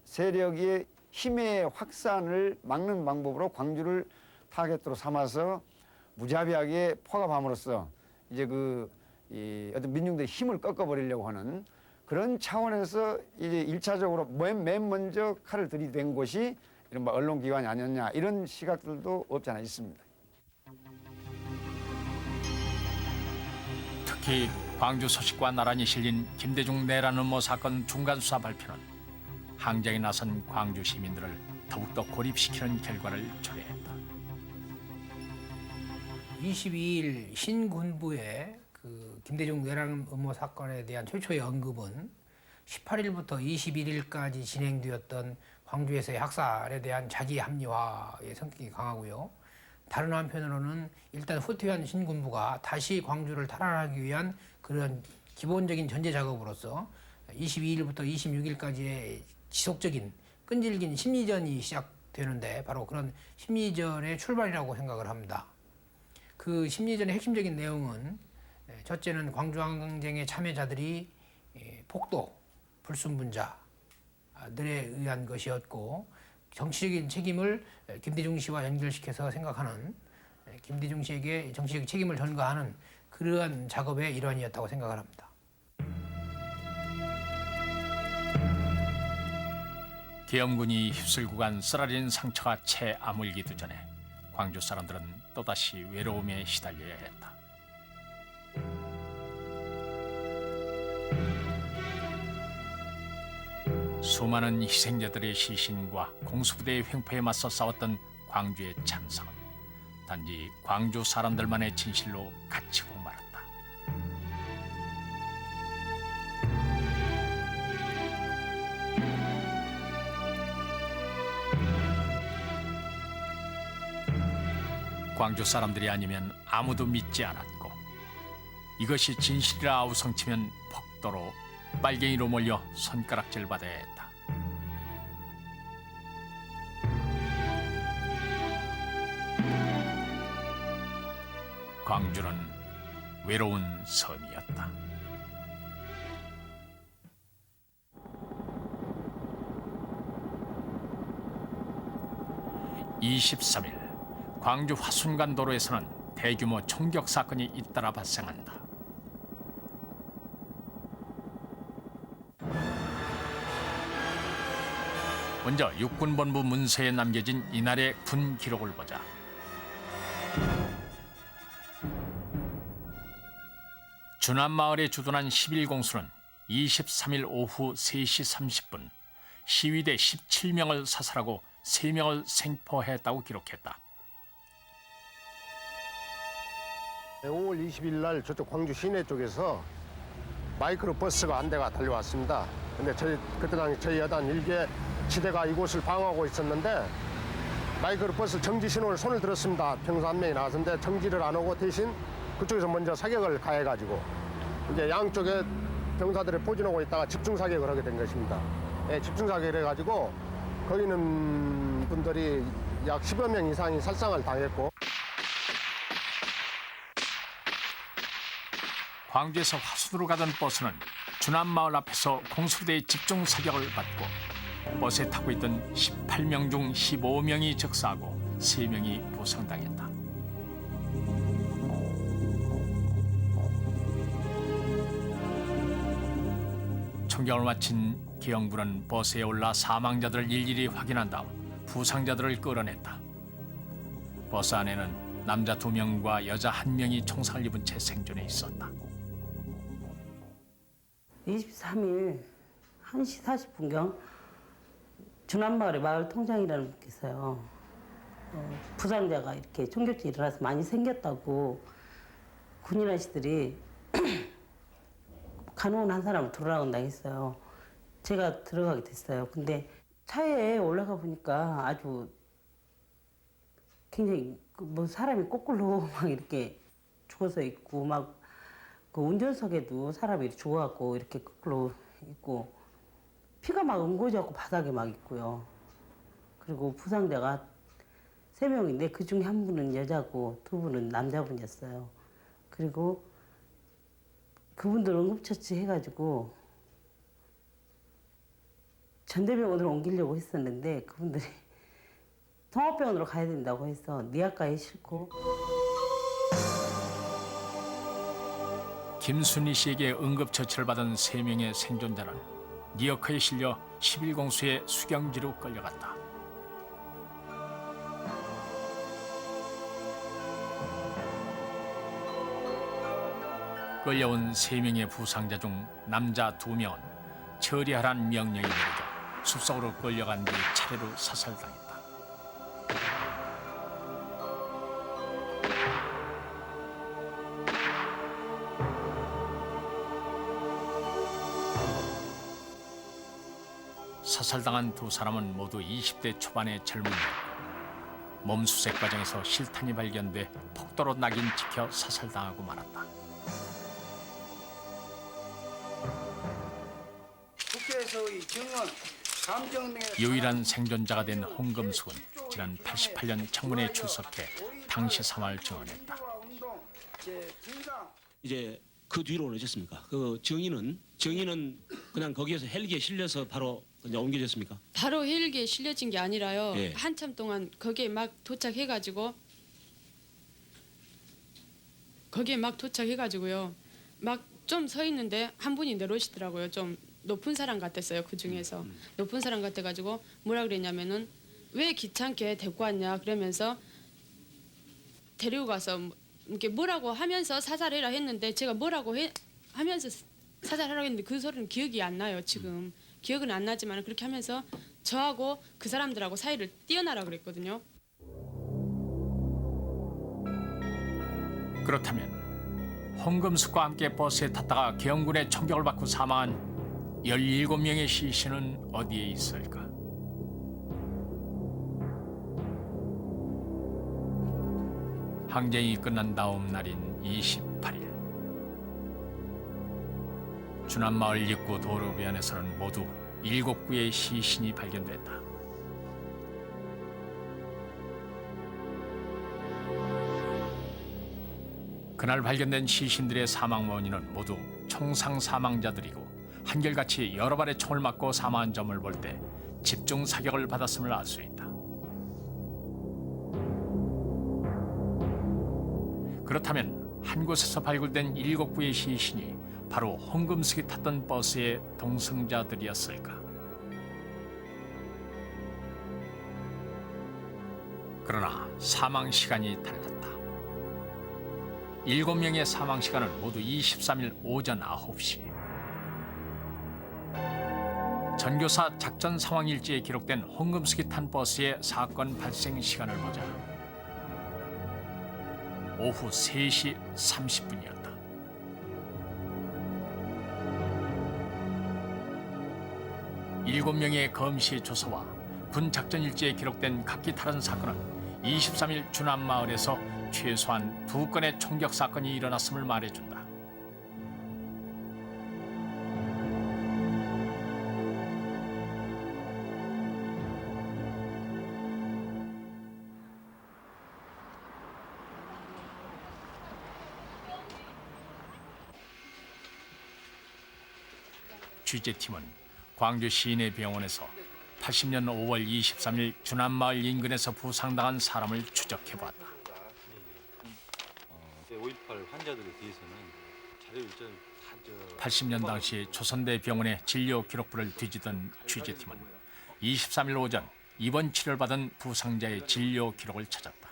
세력의 힘의 확산을 막는 방법으로 광주를 타겟으로 삼아서 무자비하게 포갑함으로써 이제 어떤 민중들의 힘을 꺾어버리려고 하는 그런 차원에서 이제 1차적으로 맨 먼저 칼을 들이댄 곳이 이른바 언론기관이 아니었냐 이런 시각들도 없지 않아 있습니다. 특히 광주 소식과 나란히 실린 김대중 내란 음모 사건 중간수사 발표는 항쟁에 나선 광주 시민들을 더욱더 고립시키는 결과를 초래했다. 22일 신군부의 김대중 내란 음모 사건에 대한 최초의 언급은 18일부터 21일까지 진행되었던 광주에서의 학살에 대한 자기 합리화의 성격이 강하고요. 다른 한편으로는 일단 후퇴한 신군부가 다시 광주를 탈환하기 위한 그런 기본적인 전제 작업으로서 22일부터 26일까지의 지속적인 끈질긴 심리전이 시작되는데 바로 그런 심리전의 출발이라고 생각을 합니다. 그 심리전의 핵심적인 내용은 첫째는 광주항쟁의 참여자들이 폭도, 불순분자들에 의한 것이었고 정치적인 책임을 김대중 씨와 연결시켜서 생각하는 김대중 씨에게 정치적 책임을 전가하는 그러한 작업의 일환이었다고 생각을 합니다. 계엄군이 휩쓸고 간 쓰라린 상처가 채 아물기도 전에 광주 사람들은 또다시 외로움에 시달려야 했다. 수많은 희생자들의 시신과 공수부대의 횡포에 맞서 싸웠던 광주의 참상은 단지 광주 사람들만의 진실로 갇히고 말았다. 광주 사람들이 아니면 아무도 믿지 않았고 이것이 진실이라 아우성치면 폭도로 빨갱이로 몰려 손가락질 받아야 했다. 광주는 외로운 섬이었다. (23일) 광주 화순간 도로에서는 대규모 총격 사건이 잇따라 발생한다. 먼저 육군본부 문서에 남겨진 이날의 군 기록을 보자. 주남마을에 주둔한 11공수는 23일 오후 3시 30분 시위대 17명을 사살하고 3명을 생포했다고 기록했다. 5월 20일 날 저쪽 광주 시내 쪽에서 마이크로 버스가 한 대가 달려왔습니다. 근데 그때 당시 저희 여단 1개 지대가 이곳을 방어하고 있었는데 마이크로 버스 정지 신호를 손을 들었습니다. 병사 한 명이 나왔는데 정지를 안 하고 대신 그쪽에서 먼저 사격을 가해가지고 이제 양쪽에 병사들을 포진하고 있다가 집중 사격을 하게 된 것입니다. 예, 집중 사격을 해가지고 거기 있는 분들이 약 10여 명 이상이 살상을 당했고. 광주에서 화순으로 가던 버스는 주남마을 앞에서 공수부대의 집중 사격을 받고 버스에 타고 있던 18명 중 15명이 적사하고 3명이 부상당했다. 총격을 마친 기영군은 버스에 올라 사망자들을 일일이 확인한 다음 부상자들을 끌어냈다. 버스 안에는 남자 2명과 여자 1명이 총상을 입은 채 생존해 있었다. 23일 1시 40분경 주남마을에 마을 통장이라는 분이 있어요. 부상자가 이렇게 총격전이 일어나서 많이 생겼다고 군인 아저씨들이 간호원 한 사람을 들어온다고 했어요. 제가 들어가게 됐어요. 근데 차에 올라가 보니까 아주 굉장히 뭐 사람이 거꾸로 막 이렇게 죽어서 있고 막 그 운전석에도 사람이 죽어갖고 이렇게 거꾸로 있고 피가 막 응고져갖고 바닥에 막 있고요. 그리고 부상자가 3명인데 그 중에 한 분은 여자고 2분은 남자분이었어요. 그리고 그분들 응급처치 해가지고 전대병원으로 옮기려고 했었는데 그분들이 통합병원으로 가야 된다고 해서 니아가에 싣고. 김순희 씨에게 응급처치를 받은 3명의 생존자는 니어커에 실려 11공수의 수경지로 끌려갔다. 끌려온 3명의 부상자 중 남자 2명은 처리하라는 명령이 내려져 숲속으로 끌려간 뒤 차례로 사살당했다. 사살당한 2 사람은 모두 20대 초반의 젊은이였고 몸수색 과정에서 실탄이 발견돼 폭도로 낙인 찍혀 사살당하고 말았다. 국회에서의 증언, 감정 등의 유일한 생존자가 된 홍금숙은 지난 88년 청문회에 출석해 당시 상황을 증언했다. 이제 그 뒤로는 어쨌습니까? 그 정의는 그냥 거기에서 헬기에 실려서 바로 그냥 옮겨졌습니까? 바로 헬기에 실려진 게 아니라요. 예. 한참 동안 거기에 막 도착해가지고요. 막 좀 서 있는데 한 분이 내려오시더라고요. 좀 높은 사람 같았어요. 그 중에서 높은 사람 같아가지고 뭐라 그랬냐면은 왜 귀찮게 데리고 왔냐 그러면서 데리고 가서 이렇게 뭐라고 하면서 사살해라 했는데 제가 뭐라고 하면서 사살하라고 했는데 그 소리는 기억이 안 나요. 지금 기억은 안 나지만 그렇게 하면서 저하고 그 사람들하고 사이를 띄어나라 그랬거든요. 그렇다면 홍금숙과 함께 버스에 탔다가 계엄군의 총격을 받고 사망한 17명의 시신은 어디에 있을까? 항쟁이 끝난 다음 날인 28일. 주남마을 입구 도로변에서는 모두 7구의 시신이 발견됐다. 그날 발견된 시신들의 사망 원인은 모두 총상 사망자들이고 한결같이 여러 발의 총을 맞고 사망한 점을 볼 때 집중 사격을 받았음을 알 수 있다. 그렇다면 한 곳에서 발굴된 7구의 시신이 바로 홍금숙이 탔던 버스의 동승자들이었을까? 그러나 사망 시간이 달랐다. 7명의 사망 시간은 모두 23일 오전 9시. 전교사 작전 상황 일지에 기록된 홍금숙이 탄 버스의 사건 발생 시간을 보자. 오후 3시 30분이었다. 일곱 명의 검시 조서와 군 작전 일지에 기록된 각기 다른 사건은 23일 주남마을에서 최소한 2건의 총격 사건이 일어났음을 말해준다. 취재팀은 광주 시내병원에서 80년 5월 23일 주남마을 인근에서 부상당한 사람을 추적해봤다. 5.18 환자들에 대해서는 자료 일정을 80년 당시 조선대 병원의 진료 기록부를 뒤지던 취재팀은 23일 오전 입원 치료를 받은 부상자의 진료 기록을 찾았다.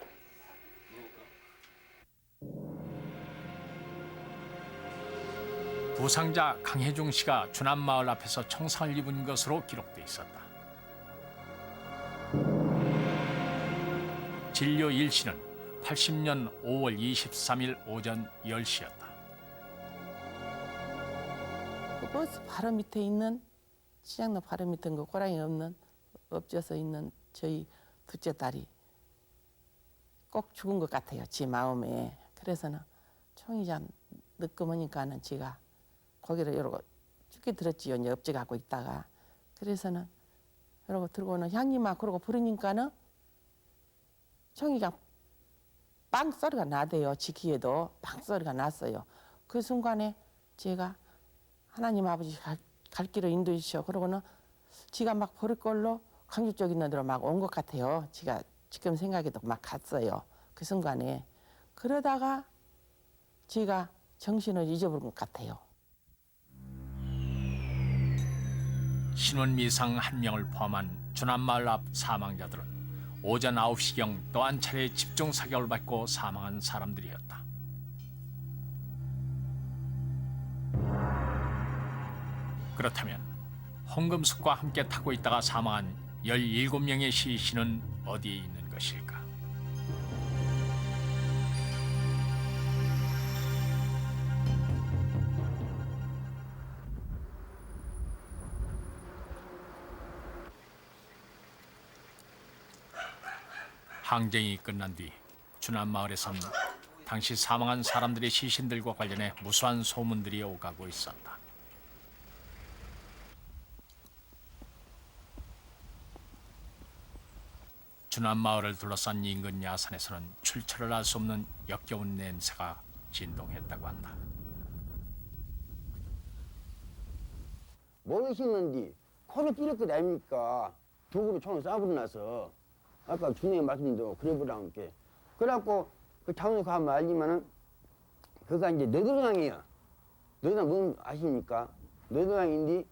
부상자 강혜중 씨가 주남마을 앞에서 총상을 입은 것으로 기록돼 있었다. 진료 일시는 80년 5월 23일 오전 10시였다. 그 버스 바로 밑에 있는 시장로 바로 밑에 그 고랑이 없는 엎져서 있는 저희 둘째 딸이 꼭 죽은 것 같아요. 지 마음에. 그래서는 총이 좀 늦거머니까는 지가 거기를 이러고 죽게 들었지요. 이제 엎져갖고 있다가. 그래서는 이러고 들고는 향님아 그러고 부르니까는 총이 그냥 빵 소리가 나대요. 지키에도 빵 소리가 났어요. 그 순간에 제가 하나님 아버지 갈 길을 인도해 주시오. 그러고는 지가 막 버릴 걸로 광주 쪽 있는 데로 막 온 것 같아요. 지가 지금 생각해도 막 갔어요. 그 순간에. 그러다가 제가 정신을 잊어버린 것 같아요. 신원미상 1명을 포함한 주남마을 앞 사망자들은 오전 9시경 또 한 차례 집중 사격을 받고 사망한 사람들이었다. 그렇다면 홍금숙과 함께 타고 있다가 사망한 17명의 시신은 어디에 있는 것일까? 항쟁이 끝난 뒤 주남마을에선 당시 사망한 사람들의 시신들과 관련해 무수한 소문들이 오가고 있었다. 주남마을을 둘러싼 인근 야산에서는 출처를 알 수 없는 역겨운 냄새가 진동했다고 한다. 모르시는지 코를 찌를 것 아닙니까? 두구로 총을 쏴버려놔서 아까 준영이 말씀도 그래보라는 게 그래갖고 그 장소 가면 알지만은 그가 이제 너드랑이야. 너드랑 뭔 아십니까? 너드랑인데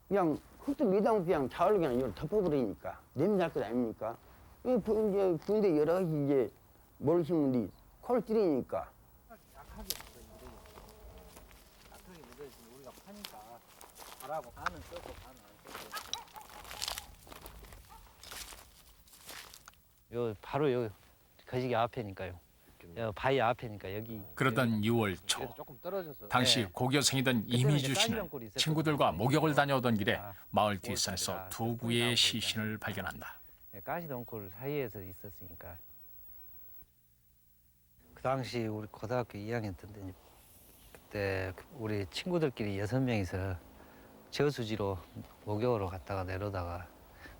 그냥 흙도 미담 그냥 자을로 그냥 이걸 덮어버리니까 냄새 날 것 아닙니까? 이제 군대 여러 가지 이제 모르시는 분들이 코를 찌르니까. 약하게 묻어있으면 우리가 파니까 발하고 반은 쓰고 반은 안 쓰고. 요 바로 요 거시기 앞에니까요. 요 바위 앞에니까 여기. 그러던 6월 초 당시 고교생이던 이미주 씨는 친구들과 목욕을 다녀오던 길에 마을 뒷산에서 2구의 시신을 발견한다. 가시덩굴 사이에서 있었으니까. 당시 우리 고등학교 2학년 때인데 그때 우리 친구들끼리 6명이서 저수지로 목욕으로 갔다가 내려다가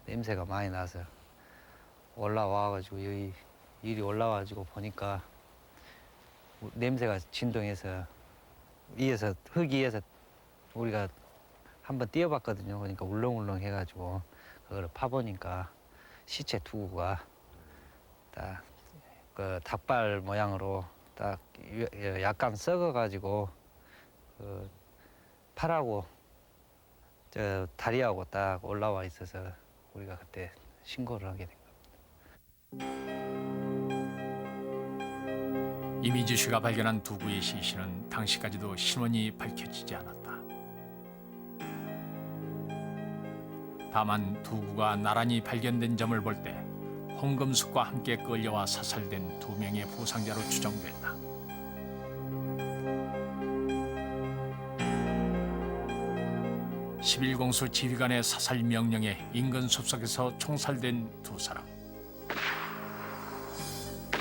냄새가 많이 나서 올라와가지고 여기 이리 올라와가지고 보니까 냄새가 진동해서 위에서 흙 위에서 우리가 한번 뛰어봤거든요. 그러니까 울렁울렁 해가지고 그걸 파보니까 시체 두구가 딱 그 닭발 모양으로 딱 약간 썩어가지고 그 팔하고 저 다리하고 딱 올라와 있어서 우리가 그때 신고를 하게 된 겁니다. 이미주 씨가 발견한 두구의 시신은 당시까지도 신원이 밝혀지지 않았다. 다만 두구가 나란히 발견된 점을 볼 때 홍금숙과 함께 끌려와 사살된 2명의 부상자로 추정된다. (11공수) 지휘관의 사살 명령에 인근 숲속에서 총살된 2사람.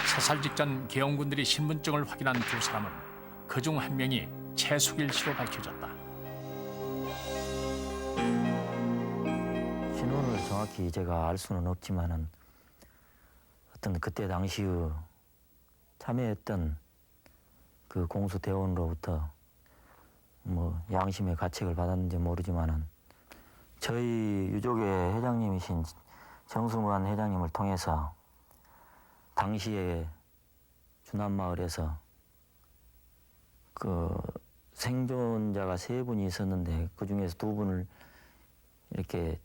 사살 직전 계엄군들이 신분증을 확인한 2사람은 그중 한 명이 최숙일 씨로 밝혀졌다. 신원을 정확히 제가 알 수는 없지만은 어떤 그때 당시의 참여했던 그 공수 대원으로부터 뭐 양심의 가책을 받았는지 모르지만은 저희 유족의 회장님이신 정승관 회장님을 통해서 당시에 주남마을에서 그 생존자가 3분이 있었는데 그 중에서 2분을 이렇게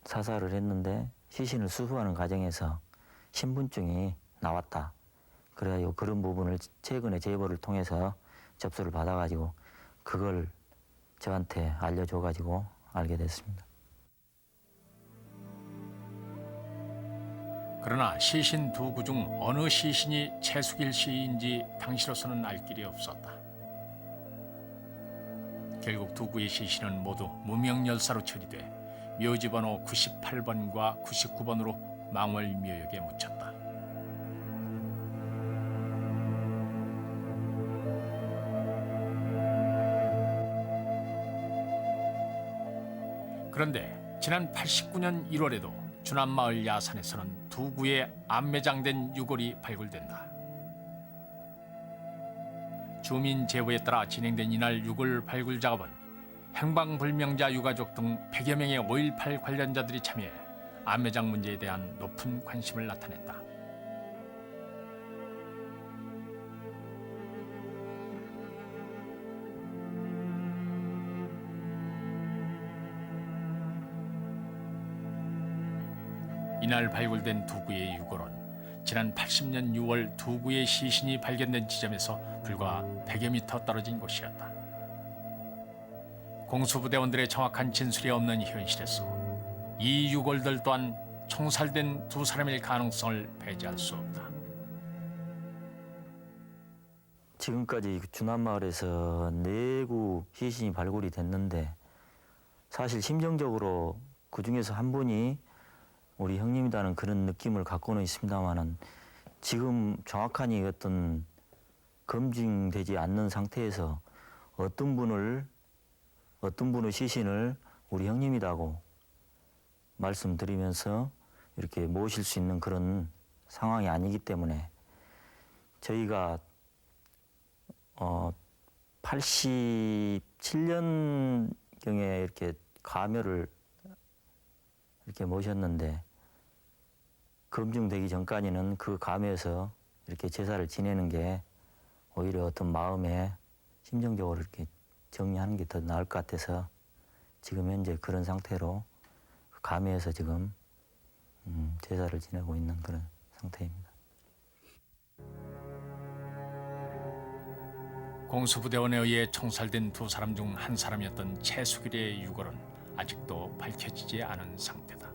사살을 했는데 시신을 수수하는 과정에서 신분증이 나왔다. 그래요. 그런 부분을 최근에 제보를 통해서 접수를 받아가지고 그걸 저한테 알려줘가지고 알게 됐습니다. 그러나 시신 2구 중 어느 시신이 최숙일 씨인지 당시로서는 알 길이 없었다. 결국 2구의 시신은 모두 무명열사로 처리돼 묘지번호 98번과 99번으로 망월묘역에 묻혔다. 그런데 지난 89년 1월에도 주남마을 야산에서는 2구의 암매장된 유골이 발굴된다. 주민 제보에 따라 진행된 이날 유골 발굴 작업은 행방불명자 유가족 등 100여 명의 5.18 관련자들이 참여해 암매장 문제에 대한 높은 관심을 나타냈다. 이날 발굴된 2구의 유골은 지난 80년 6월 2구의 시신이 발견된 지점에서 불과 100여 미터 떨어진 곳이었다. 공수부대원들의 정확한 진술이 없는 현실에서 이 유골들 또한 총살된 2사람일 가능성을 배제할 수 없다. 지금까지 주남마을에서 4구 시신이 발굴이 됐는데 사실 심정적으로 그 중에서 한 분이 우리 형님이라는 그런 느낌을 갖고는 있습니다만은 지금 정확하니 어떤 검증되지 않는 상태에서 어떤 분의 시신을 우리 형님이라고 말씀드리면서 이렇게 모실 수 있는 그런 상황이 아니기 때문에 저희가 87년경에 이렇게 가묘를 이렇게 모셨는데 검증되기 전까지는 그 가묘에서 이렇게 제사를 지내는 게 오히려 어떤 마음에 심정적으로 이렇게 정리하는 게 더 나을 것 같아서 지금 현재 그런 상태로 가묘에서 지금 제사를 지내고 있는 그런 상태입니다. 공수부대원에 의해 총살된 2사람 중 한 사람이었던 최숙일의 유골은 아직도 밝혀지지 않은 상태다.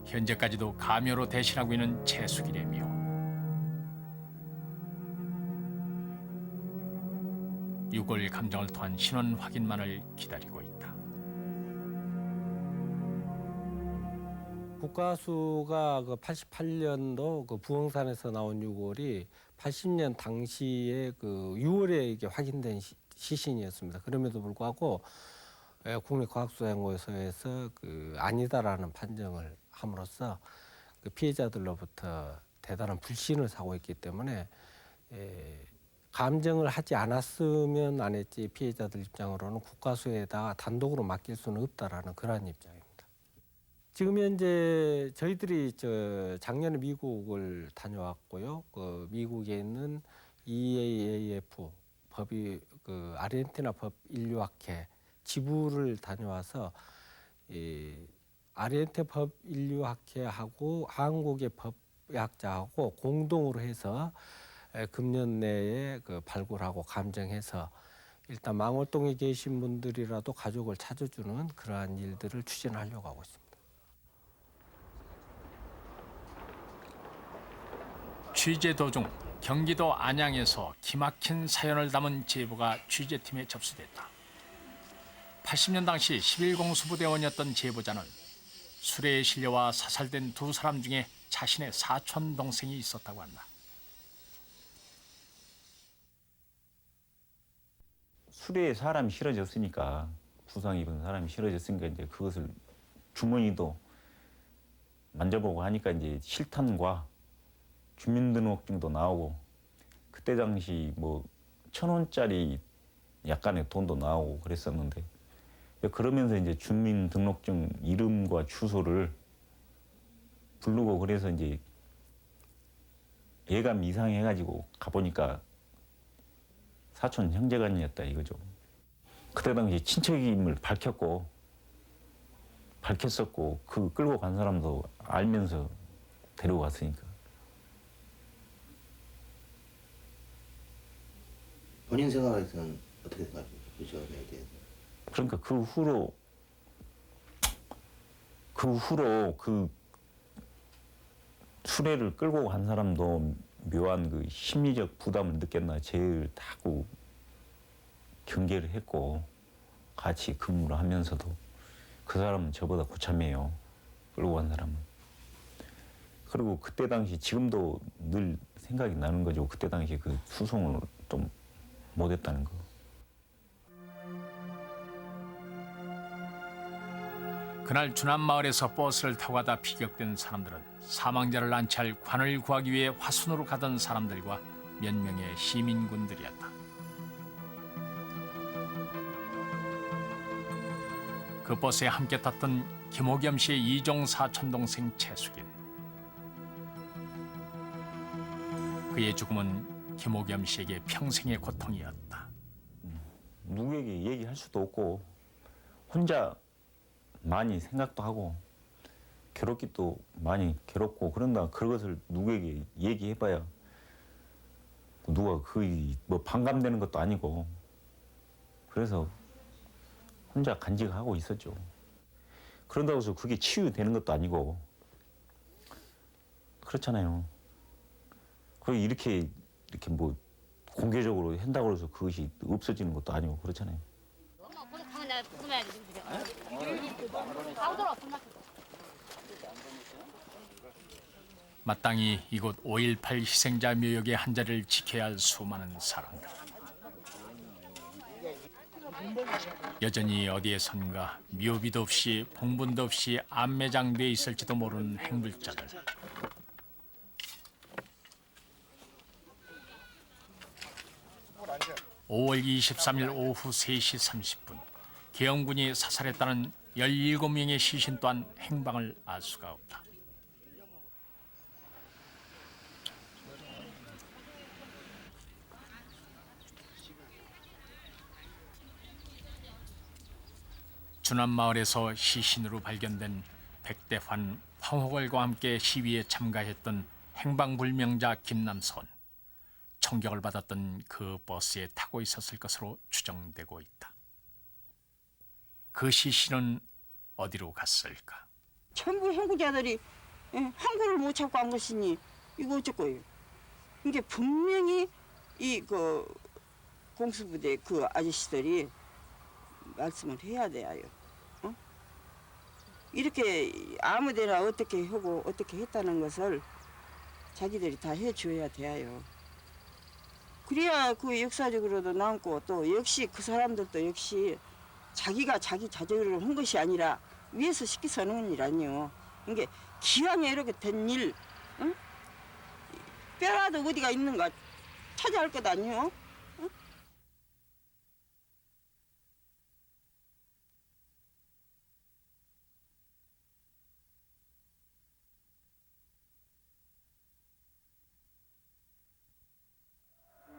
현재까지도 가묘로 대신하고 있는 최숙일의 묘. 유골 감정을 통한 신원 확인만을 기다리고 있다. 국가수가 그 88년도 그 부흥산에서 나온 유골이 80년 당시에 그 6월에 이게 확인된 시신이었습니다. 그럼에도 불구하고 국립과학수사연구소에서 그 아니다라는 판정을 함으로써 그 피해자들로부터 대단한 불신을 사고 있기 때문에 감정을 하지 않았으면 안 했지 피해자들 입장으로는 국가수에다가 단독으로 맡길 수는 없다라는 그러한 입장입니다. 지금 현재 저희들이 작년에 미국을 다녀왔고요. 그 미국에 있는 EAAF 법이 그 아르헨티나 법 인류학회 지부를 다녀와서 이 아르헨티나 법 인류학회하고 한국의 법학자하고 공동으로 해서 금년 내에 그 발굴하고 감정해서 일단 망월동에 계신 분들이라도 가족을 찾아주는 그러한 일들을 추진하려고 하고 있습니다. 취재 도중 경기도 안양에서 기막힌 사연을 담은 제보가 취재팀에 접수됐다. 80년 당시 11공수부대원이었던 제보자는 수레에 실려와 사살된 두 사람 중에 자신의 사촌 동생이 있었다고 한다. 수레에 사람이 실어졌으니까 부상 입은 사람이 실어졌으니까 이제 그것을 주머니도 만져보고 하니까 이제 실탄과 주민등록증도 나오고 그때 당시 뭐 1,000원짜리 약간의 돈도 나오고 그랬었는데 그러면서 이제 주민등록증 이름과 주소를 부르고 그래서 이제 예감 이상해가지고 가보니까 사촌 형제간이었다 이거죠. 그때 당시 친척임을 밝혔었고 그 끌고 간 사람도 알면서 데리고 갔으니까. 본인 생각에서는 어떻게 생각합니까? 유족에 대해서. 그러니까 그 후로 그 수레를 끌고 간 사람도 묘한 그 심리적 부담을 느꼈나 제일 타고 경계를 했고 같이 근무를 하면서도 그 사람은 저보다 고참이에요. 끌고 간 사람은. 그리고 그때 당시 지금도 늘 생각이 나는 거죠. 그때 당시 그 수송을 좀 못했다는 거. 그날 주남마을에서 버스를 타고 가다 피격된 사람들은 사망자를 안치할 관을 구하기 위해 화순으로 가던 사람들과 몇 명의 시민군들이었다. 그 버스에 함께 탔던 김호겸 씨의 이종 사촌동생 최숙인. 그의 죽음은 김호겸 씨에게 평생의 고통이었다. 누구에게 얘기할 수도 없고 혼자 많이 생각도 하고 괴롭기도 많이 괴롭고 그런다. 그것을 누구에게 얘기해봐야 누가 뭐 반감되는 것도 아니고 그래서 혼자 간직하고 있었죠. 그런다고 해서 그게 치유되는 것도 아니고 그렇잖아요. 그리고 이렇게 뭐 공개적으로 한다고 해서 그것이 없어지는 것도 아니고 그렇잖아요. 마땅히 이곳 5.18 희생자 묘역의 한 자리를 지켜야 할 수많은 사람들. 여전히 어디에선가 묘비도 없이 봉분도 없이 안매장돼 있을지도 모르는 행불자들. (5월 23일) 오후 3시 30분 계엄군이 사살했다는 17명의 시신 또한 행방을 알 수가 없다. 주남마을에서 시신으로 발견된 백대환, 황호걸과 함께 시위에 참가했던 행방불명자 김남선. 총격을 받았던 그 버스에 타고 있었을 것으로 추정되고 있다. 그 시신은 어디로 갔을까? 전부 형구자들이 항구를 못 찾고 안 것이니 이거 어쩔 거예요. 이게 분명히 이 그 공수부대 그 아저씨들이 말씀을 해야 돼요. 이렇게 아무데나 어떻게 하고 어떻게 했다는 것을 자기들이 다 해줘야 돼요. 그래야 그 역사적으로도 남고 또 역시 그 사람들도 역시 자기가 자기 자적으로 한 것이 아니라 위에서 시켜서 하는 일아니요. 이게 기왕에 이렇게 된 일, 응? 뼈라도 어디가 있는가 찾아야 할 것 아니요. 응?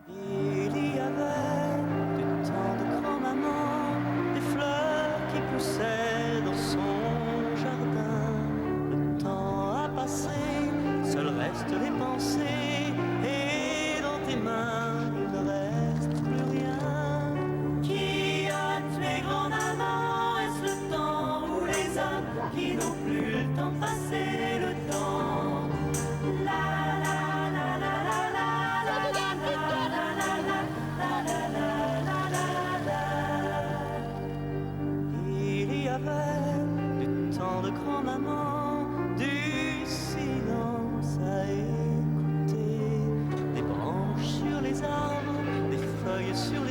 Il y avait de tant de grands-mamans, des fleurs qui poussaient dans son jardin. Le temps a passé, seuls restent les pensées, et dans tes mains il ne reste plus rien. Qui a tué grand-maman? Est-ce le temps ou les hommes qui n'ont plus le temps de passer le temps? La la la la la la. Il y avait du temps de grand-maman, du silence à écouter, des branches sur les arbres, des feuilles sur